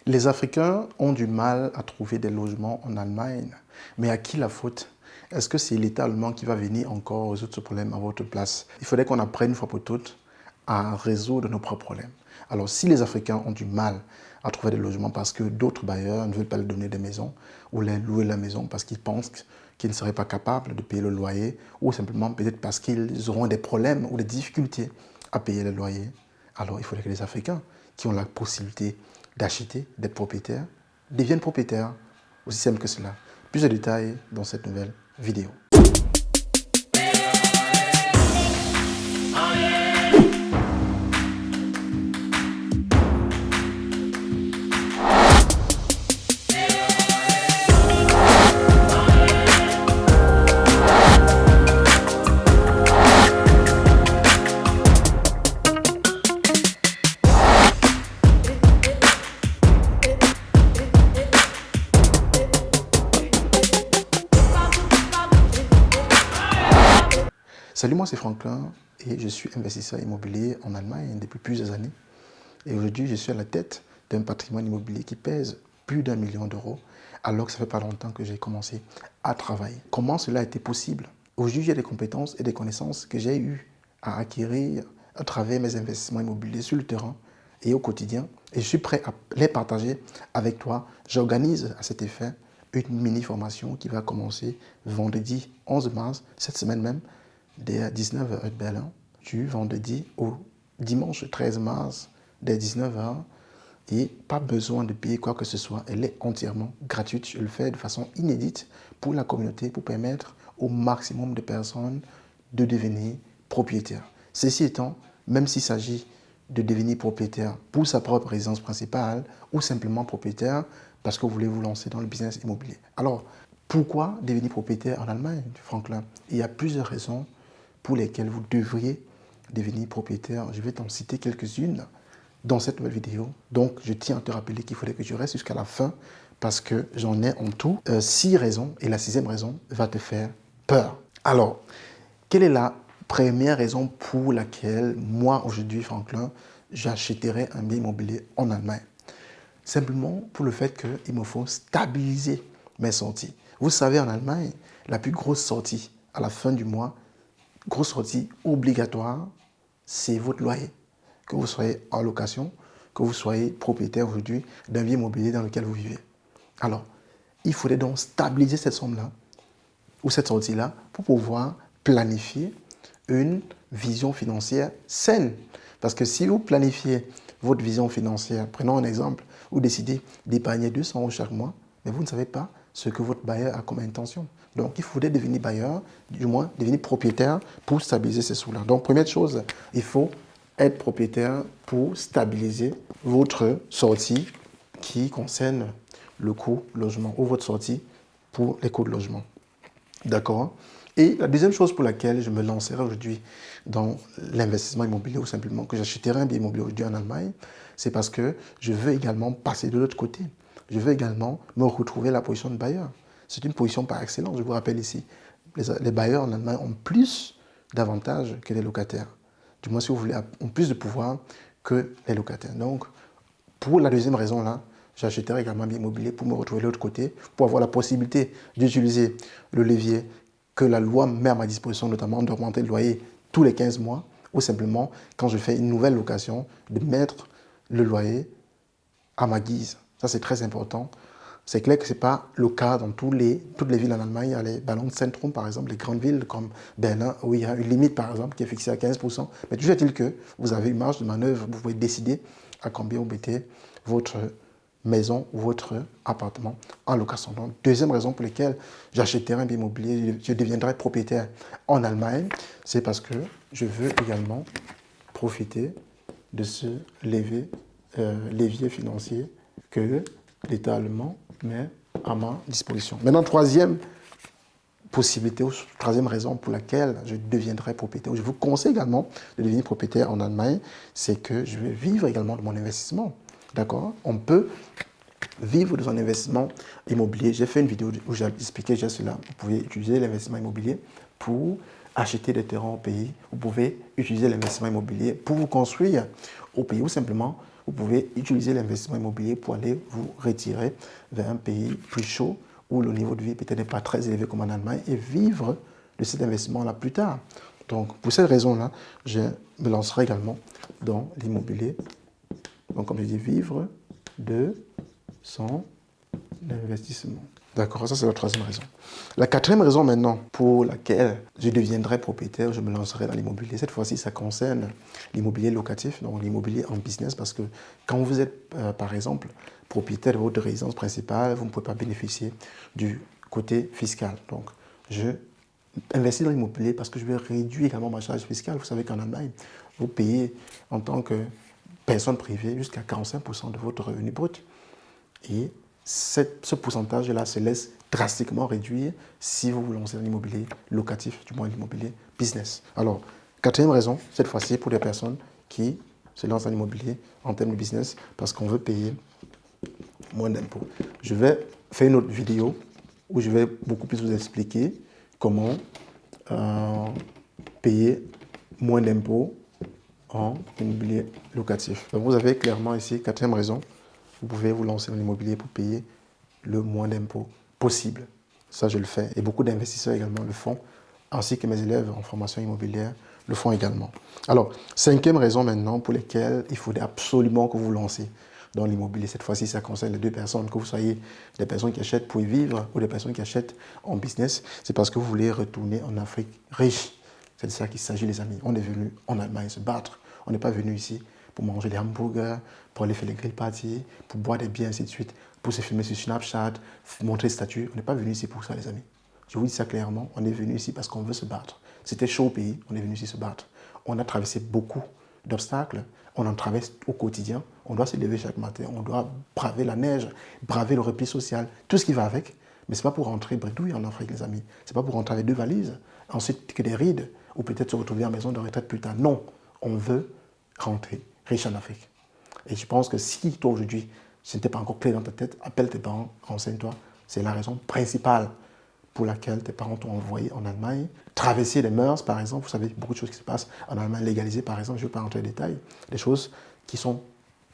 Les Africains ont du mal à trouver des logements en Allemagne. Mais à qui la faute? Est-ce que c'est l'État allemand qui va venir encore résoudre ce problème à votre place? Il faudrait qu'on apprenne une fois pour toutes à résoudre nos propres problèmes. Alors, si les Africains ont du mal à trouver des logements parce que d'autres bailleurs ne veulent pas leur donner des maisons ou les louer la maison parce qu'ils pensent qu'ils ne seraient pas capables de payer le loyer ou simplement peut-être parce qu'ils auront des problèmes ou des difficultés à payer le loyer, alors il faudrait que les Africains qui ont la possibilité d'acheter, d'être propriétaires, deviennent propriétaires. Aussi simple que cela. Plus de détails dans cette nouvelle vidéo. Salut, moi c'est Franklin et je suis investisseur immobilier en Allemagne depuis plusieurs années. Et aujourd'hui, je suis à la tête d'un patrimoine immobilier qui pèse plus d'1 million d'euros, alors que ça fait pas longtemps que j'ai commencé à travailler. Comment cela a été possible? Aujourd'hui, j'ai des compétences et des connaissances que j'ai eu à acquérir à travers mes investissements immobiliers sur le terrain et au quotidien. Et je suis prêt à les partager avec toi. J'organise à cet effet une mini-formation qui va commencer vendredi 11 mars, cette semaine même, dès 19h heure de Berlin, du vendredi au dimanche 13 mars, dès 19h. Et pas besoin de payer quoi que ce soit. Elle est entièrement gratuite. Je le fais de façon inédite pour la communauté, pour permettre au maximum de personnes de devenir propriétaires. Ceci étant, même s'il s'agit de devenir propriétaire pour sa propre résidence principale ou simplement propriétaire parce que vous voulez vous lancer dans le business immobilier. Alors, pourquoi devenir propriétaire en Allemagne, Franklin? Il y a plusieurs raisons pour lesquelles vous devriez devenir propriétaire. Je vais t'en citer quelques-unes dans cette nouvelle vidéo. Donc, je tiens à te rappeler qu'il faudrait que tu restes jusqu'à la fin parce que j'en ai en tout 6 raisons et la 6e raison va te faire peur. Alors, quelle est la première raison pour laquelle moi, aujourd'hui, Franklin, j'achèterais un bien immobilier en Allemagne? Simplement pour le fait qu'il me faut stabiliser mes sorties. Vous savez, en Allemagne, la plus grosse sortie à la fin du mois, grosse sortie obligatoire, c'est votre loyer. Que vous soyez en location, que vous soyez propriétaire aujourd'hui d'un bien immobilier dans lequel vous vivez. Alors, il faudrait donc stabiliser cette somme-là ou cette sortie-là pour pouvoir planifier une vision financière saine. Parce que si vous planifiez votre vision financière, prenons un exemple, vous décidez d'épargner 200 € chaque mois, mais vous ne savez pas ce que votre bailleur a comme intention. Donc, il faudrait devenir bailleur, du moins devenir propriétaire pour stabiliser ces sous-là. Donc, première chose, il faut être propriétaire pour stabiliser votre sortie qui concerne le coût logement ou votre sortie pour les coûts de logement. D'accord? Et la deuxième chose pour laquelle je me lancerai aujourd'hui dans l'investissement immobilier ou simplement que j'achèterai un bien immobilier aujourd'hui en Allemagne, c'est parce que je veux également passer de l'autre côté. Je veux également me retrouver à la position de bailleur. C'est une position par excellence, je vous rappelle ici. Les bailleurs en Allemagne ont plus d'avantages que les locataires. Du moins, si vous voulez, ont plus de pouvoir que les locataires. Donc, pour la deuxième raison là, j'achèterai également un bien immobilier pour me retrouver de l'autre côté, pour avoir la possibilité d'utiliser le levier que la loi met à ma disposition, notamment d'augmenter le loyer tous les 15 mois, ou simplement, quand je fais une nouvelle location, de mettre le loyer à ma guise. Ça, c'est très important. C'est clair que ce n'est pas le cas dans toutes les villes en Allemagne. Il y a les Ballungszentren, par exemple, les grandes villes comme Berlin, où il y a une limite, par exemple, qui est fixée à 15%. Mais toujours est-il que vous avez une marge de manœuvre, vous pouvez décider à combien vous mettez votre maison ou votre appartement en location. Donc, deuxième raison pour laquelle j'achèterai un bien immobilier, je deviendrai propriétaire en Allemagne, c'est parce que je veux également profiter de ce levier financier que l'État allemand met à ma disposition. Maintenant, troisième possibilité ou troisième raison pour laquelle je deviendrai propriétaire, ou je vous conseille également de devenir propriétaire en Allemagne, c'est que je vais vivre également de mon investissement. D'accord? On peut vivre de son investissement immobilier. J'ai fait une vidéo où j'ai expliqué cela. Vous pouvez utiliser l'investissement immobilier pour acheter des terrains au pays. Vous pouvez utiliser l'investissement immobilier pour vous construire au pays ou simplement vous pouvez utiliser l'investissement immobilier pour aller vous retirer vers un pays plus chaud où le niveau de vie peut-être n'est pas très élevé comme en Allemagne et vivre de cet investissement-là plus tard. Donc, pour cette raison-là, je me lancerai également dans l'immobilier. Donc, comme je dis, vivre de son investissement. D'accord, ça c'est la troisième raison. La quatrième raison maintenant pour laquelle je deviendrai propriétaire, je me lancerai dans l'immobilier. Cette fois-ci, ça concerne l'immobilier locatif, donc l'immobilier en business, parce que quand vous êtes, par exemple, propriétaire de votre résidence principale, vous ne pouvez pas bénéficier du côté fiscal. Donc, je investis dans l'immobilier parce que je vais réduire également ma charge fiscale. Vous savez qu'en Allemagne, vous payez en tant que personne privée jusqu'à 45% de votre revenu brut. Et ce pourcentage-là se laisse drastiquement réduire si vous vous lancez dans l'immobilier locatif, du moins l'immobilier business. Alors, quatrième raison, cette fois-ci pour des personnes qui se lancent dans l'immobilier en termes de business parce qu'on veut payer moins d'impôts. Je vais faire une autre vidéo où je vais beaucoup plus vous expliquer comment payer moins d'impôts en immobilier locatif. Donc vous avez clairement ici, quatrième raison, vous pouvez vous lancer dans l'immobilier pour payer le moins d'impôts possible. Ça, je le fais. Et beaucoup d'investisseurs également le font, ainsi que mes élèves en formation immobilière le font également. Alors, cinquième raison maintenant pour laquelle il faudrait absolument que vous vous lancez dans l'immobilier. Cette fois-ci, ça concerne les deux personnes, que vous soyez des personnes qui achètent pour y vivre ou des personnes qui achètent en business. C'est parce que vous voulez retourner en Afrique riche. C'est de ça qu'il s'agit, les amis. On est venu en Allemagne se battre. On n'est pas venu ici pour manger des hamburgers, pour aller faire les grill parties, pour boire des bières, ainsi de suite, pour se filmer sur Snapchat, montrer statuts. On n'est pas venu ici pour ça, les amis. Je vous dis ça clairement, on est venu ici parce qu'on veut se battre. C'était chaud au pays, on est venu ici se battre. On a traversé beaucoup d'obstacles, on en traverse au quotidien. On doit se lever chaque matin, on doit braver la neige, braver le repli social, tout ce qui va avec. Mais ce n'est pas pour rentrer bredouille en Afrique, les amis. Ce n'est pas pour rentrer avec 2 valises, ensuite que des rides, ou peut-être se retrouver en maison de retraite plus tard. Non, on veut rentrer riche en Afrique. Et je pense que si toi aujourd'hui, ce n'était pas encore clair dans ta tête, appelle tes parents, renseigne-toi. C'est la raison principale pour laquelle tes parents t'ont envoyé en Allemagne. Traverser les mœurs, par exemple, vous savez, beaucoup de choses qui se passent en Allemagne, légalisées, par exemple, je ne vais pas rentrer dans les détails, des choses qui sont,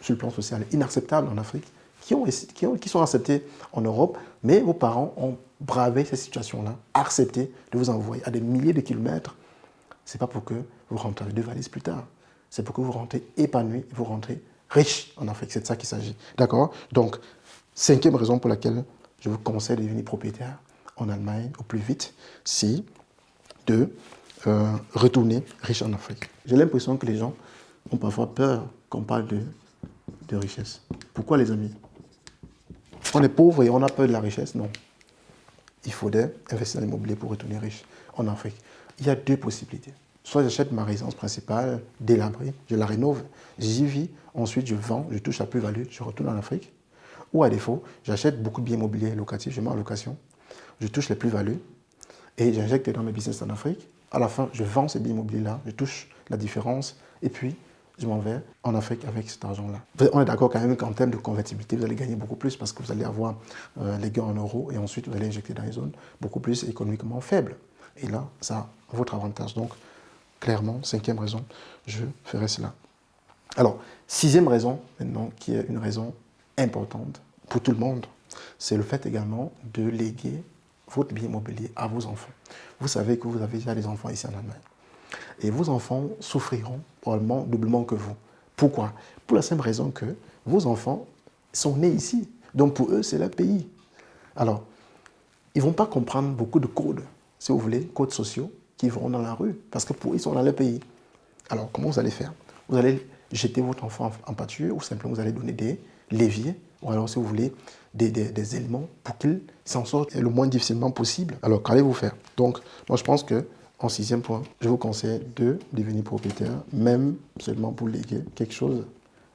sur le plan social, inacceptables en Afrique, qui sont acceptées en Europe, mais vos parents ont bravé ces situations-là, accepté de vous envoyer à des milliers de kilomètres. Ce n'est pas pour que vous rentrez avec 2 valises plus tard. C'est pour que vous rentrez épanoui, vous rentrez riche en Afrique. C'est de ça qu'il s'agit. D'accord? Donc, cinquième raison pour laquelle je vous conseille de devenir propriétaire en Allemagne au plus vite, c'est de retourner riche en Afrique. J'ai l'impression que les gens ont parfois peur qu'on parle de richesse. Pourquoi, les amis? On est pauvre et on a peur de la richesse? Non. Il faudrait investir dans l'immobilier pour retourner riche en Afrique. Il y a 2 possibilités. Soit j'achète ma résidence principale délabrée, je la rénove, j'y vis, ensuite je vends, je touche la plus-value, je retourne en Afrique. Ou à défaut, j'achète beaucoup de biens immobiliers locatifs, je mets en location, je touche les plus-values et j'injecte dans mes business en Afrique. À la fin, je vends ces biens immobiliers-là, je touche la différence et puis je m'en vais en Afrique avec cet argent-là. On est d'accord quand même qu'en termes de convertibilité, vous allez gagner beaucoup plus parce que vous allez avoir les gains en euros et ensuite vous allez injecter dans les zones beaucoup plus économiquement faibles. Et là, ça a votre avantage. Donc, clairement, cinquième raison, je ferai cela. Alors, sixième raison, maintenant, qui est une raison importante pour tout le monde, c'est le fait également de léguer votre bien immobilier à vos enfants. Vous savez que vous avez déjà des enfants ici en Allemagne. Et vos enfants souffriront probablement doublement que vous. Pourquoi? Pour la simple raison que vos enfants sont nés ici. Donc pour eux, c'est leur pays. Alors, ils ne vont pas comprendre beaucoup de codes, si vous voulez, codes sociaux, qui vont dans la rue, parce que pour eux, ils sont dans leur pays. Alors, comment vous allez faire? Vous allez jeter votre enfant en pâture, ou simplement vous allez donner des leviers, ou alors, si vous voulez, des éléments pour qu'ils s'en sortent le moins difficilement possible. Alors, qu'allez-vous faire? Donc, moi, je pense que en sixième point, je vous conseille de devenir propriétaire, même seulement pour léguer quelque chose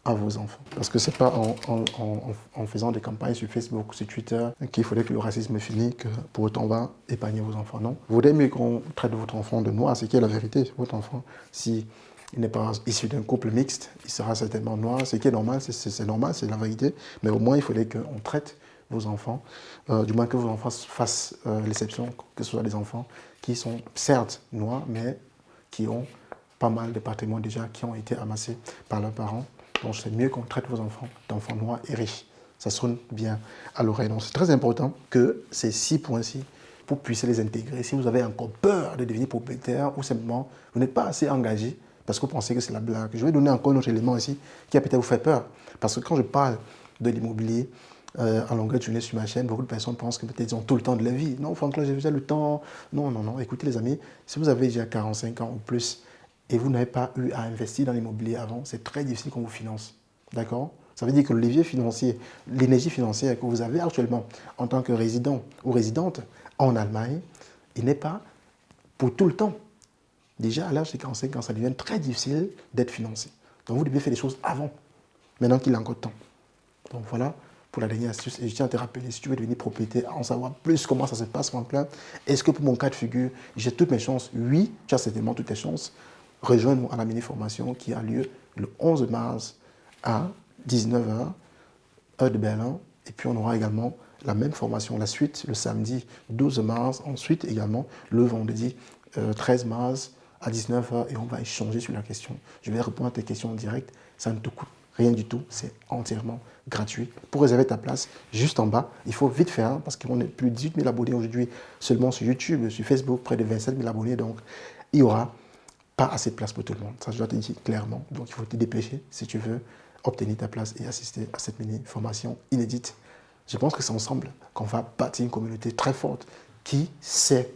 à vos enfants. Parce que ce n'est pas en faisant des campagnes sur Facebook, sur Twitter, qu'il faudrait que le racisme finisse, que pour autant on va épargner vos enfants. Non. Vous voudrez mieux qu'on traite votre enfant de noir, c'est qui est la vérité. Votre enfant, si il n'est pas issu d'un couple mixte, il sera certainement noir. Ce qui est normal, c'est normal, c'est la vérité. Mais au moins, il faudrait qu'on traite vos enfants, du moins que vos enfants fassent l'exception, que ce soit des enfants qui sont certes noirs, mais qui ont pas mal de patrimoine déjà, qui ont été amassés par leurs parents Donc, c'est mieux qu'on traite vos enfants d'enfants noirs et riches. Ça sonne bien à l'oreille. Donc, c'est très important que ces 6 points-ci, vous puissiez les intégrer. Si vous avez encore peur de devenir propriétaire ou simplement vous n'êtes pas assez engagé parce que vous pensez que c'est la blague. Je vais donner encore un autre élément ici qui a peut-être vous fait peur. Parce que quand je parle de l'immobilier en longueur de journée sur ma chaîne, beaucoup de personnes pensent que peut-être ils ont tout le temps de la vie. Non, Franck, là, j'ai déjà le temps. Non, non, non. Écoutez, les amis, si vous avez déjà 45 ans ou plus et vous n'avez pas eu à investir dans l'immobilier avant, c'est très difficile qu'on vous finance. D'accord? Ça veut dire que le levier financier, l'énergie financière que vous avez actuellement en tant que résident ou résidente en Allemagne, il n'est pas pour tout le temps. Déjà, à l'âge de 45 ans, ça devient très difficile d'être financé. Donc, vous devez faire les choses avant, maintenant qu'il est encore temps. Donc, voilà pour la dernière astuce. Et je tiens à te rappeler, si tu veux devenir propriétaire, en savoir plus comment ça se passe, Franklin, est-ce que pour mon cas de figure, j'ai toutes mes chances? Oui, tu as certainement toutes tes chances. Rejoins-nous à la mini-formation qui a lieu le 11 mars à 19h, heure de Berlin. Et puis, on aura également la même formation, la suite, le samedi 12 mars. Ensuite, également, le vendredi 13 mars à 19h. Et on va échanger sur la question. Je vais répondre à tes questions en direct. Ça ne te coûte rien du tout. C'est entièrement gratuit. Pour réserver ta place, juste en bas, il faut vite faire, parce qu'on est plus de 18 000 abonnés aujourd'hui seulement sur YouTube, sur Facebook, près de 27 000 abonnés. Donc, il y aura pas assez de place pour tout le monde. Ça, je dois te dire clairement. Donc, il faut te dépêcher si tu veux obtenir ta place et assister à cette mini-formation inédite. Je pense que c'est ensemble qu'on va bâtir une communauté très forte qui sait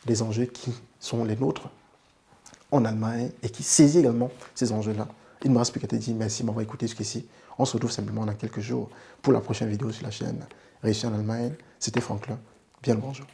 les enjeux qui sont les nôtres en Allemagne et qui saisit également ces enjeux-là. Il ne me reste plus qu'à te dire merci de m'avoir écouté jusqu'ici. On se retrouve simplement dans quelques jours pour la prochaine vidéo sur la chaîne Réussir en Allemagne. C'était Franklin. Bien le bonjour.